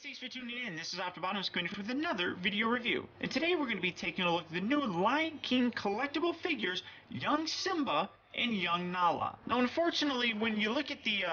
Thanks for tuning in. This is Optibottom's coming with another video review. And today we're going to be taking a look at the new Lion King collectible figures, young Simba and young Nala. Now, unfortunately, when you look at the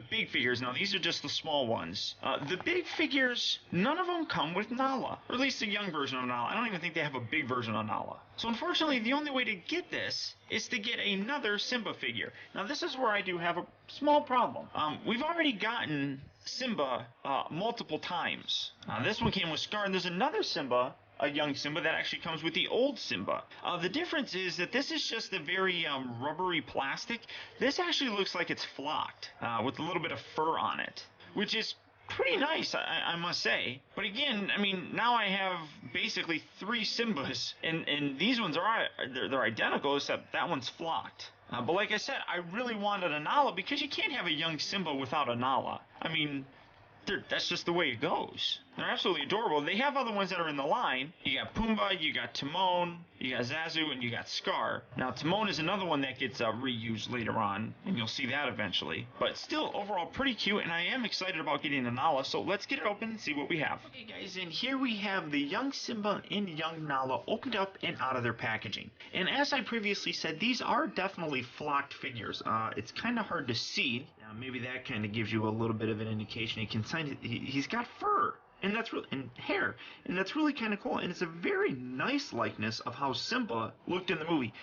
big figures, now these are just the small ones, the big figures, none of them come with Nala, or at least a young version of Nala. I don't even think they have a big version of Nala. So unfortunately, the only way to get this is to get another Simba figure. Now, this is where I do have a small problem. We've already gotten Simba multiple times. This one came with Scar, and there's another Simba, a young Simba, that actually comes with the old Simba. The difference is that this is just a very rubbery plastic. This actually looks like it's flocked with a little bit of fur on it, which is pretty nice, I must say. But again, I mean, now I have basically three Simbas, and these ones they're identical, except that one's flocked. But like I said, I really wanted a Nala because you can't have a young Simba without a Nala. I mean, that's just the way it goes. They're absolutely adorable. They have other ones that are in the line. You got Pumbaa, you got Timon, you got Zazu, and you got Scar. Now, Timon is another one that gets reused later on, and you'll see that eventually. But still, overall, pretty cute, and I am excited about getting a Nala, so let's get it open and see what we have. Okay, guys, and here we have the young Simba and young Nala opened up and out of their packaging. And as I previously said, these are definitely flocked figures. It's kind of hard to see. Maybe that kind of gives you a little bit of an indication. He's got fur. And that's really, and hair, and that's really kind of cool. And it's a very nice likeness of how Simba looked in the movie.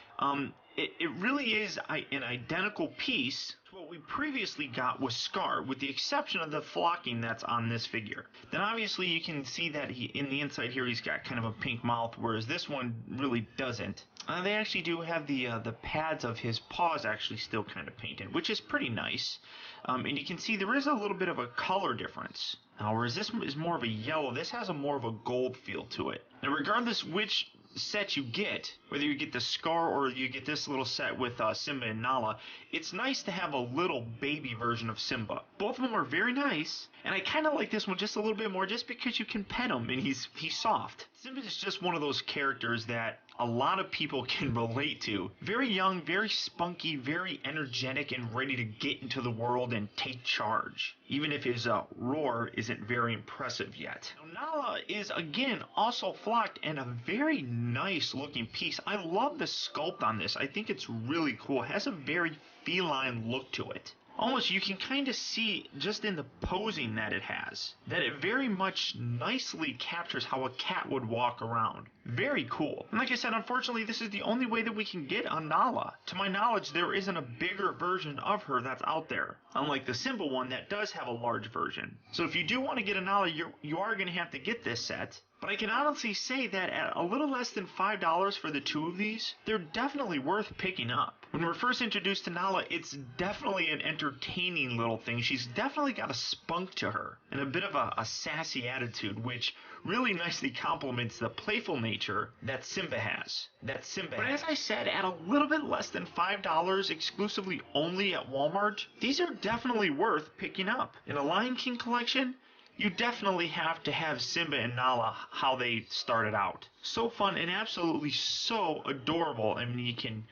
It really is an identical piece to what we previously got with Scar, with the exception of the flocking that's on this figure. Then obviously you can see that in the inside here he's got kind of a pink mouth, whereas this one really doesn't. They actually do have the pads of his paws actually still kind of painted, which is pretty nice. And you can see there is a little bit of a color difference. Whereas this is more of a yellow, this has a more of a gold feel to it. Now, regardless which set you get, whether you get the Scar or you get this little set with Simba and Nala, it's nice to have a little baby version of Simba. Both of them are very nice, and I kind of like this one just a little bit more just because you can pet him and he's soft. Simba is just one of those characters that a lot of people can relate to. Very young, very spunky, very energetic, and ready to get into the world and take charge, even if his roar isn't very impressive yet. Now, Nala is, again, also flocked and a very nice looking piece. I love the sculpt on this. I think it's really cool. It has a very feline look to it. Almost, you can kind of see just in the posing that it has, that it very much nicely captures how a cat would walk around. Very cool. And like I said, unfortunately, this is the only way that we can get a Nala. To my knowledge, there isn't a bigger version of her that's out there, unlike the Simba one that does have a large version. So if you do want to get a Nala, you are going to have to get this set. But I can honestly say that at a little less than $5 for the two of these, they're definitely worth picking up. When we're first introduced to Nala, it's definitely an entertaining little thing. She's definitely got a spunk to her and a bit of a sassy attitude, which really nicely complements the playful nature that Simba has. But as I said, at a little bit less than $5 exclusively only at Walmart, these are definitely worth picking up. In a Lion King collection, you definitely have to have Simba and Nala how they started out. So fun and absolutely so adorable. I mean, you can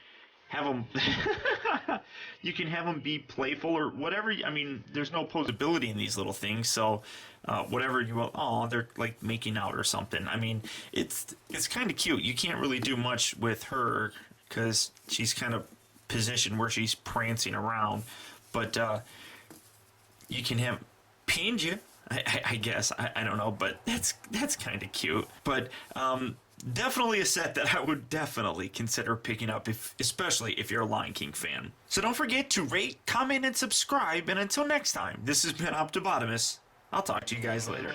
have them be playful or whatever. I mean, there's no posability in these little things, so whatever you want. Oh, they're like making out or something. I mean, it's kind of cute. You can't really do much with her because she's kind of positioned where she's prancing around, but you can have Pinja. I guess. I don't know, but that's kind of cute. But definitely a set that I would definitely consider picking up, especially if you're a Lion King fan. So don't forget to rate, comment, and subscribe. And until next time, this has been Optibottomus. I'll talk to you guys later.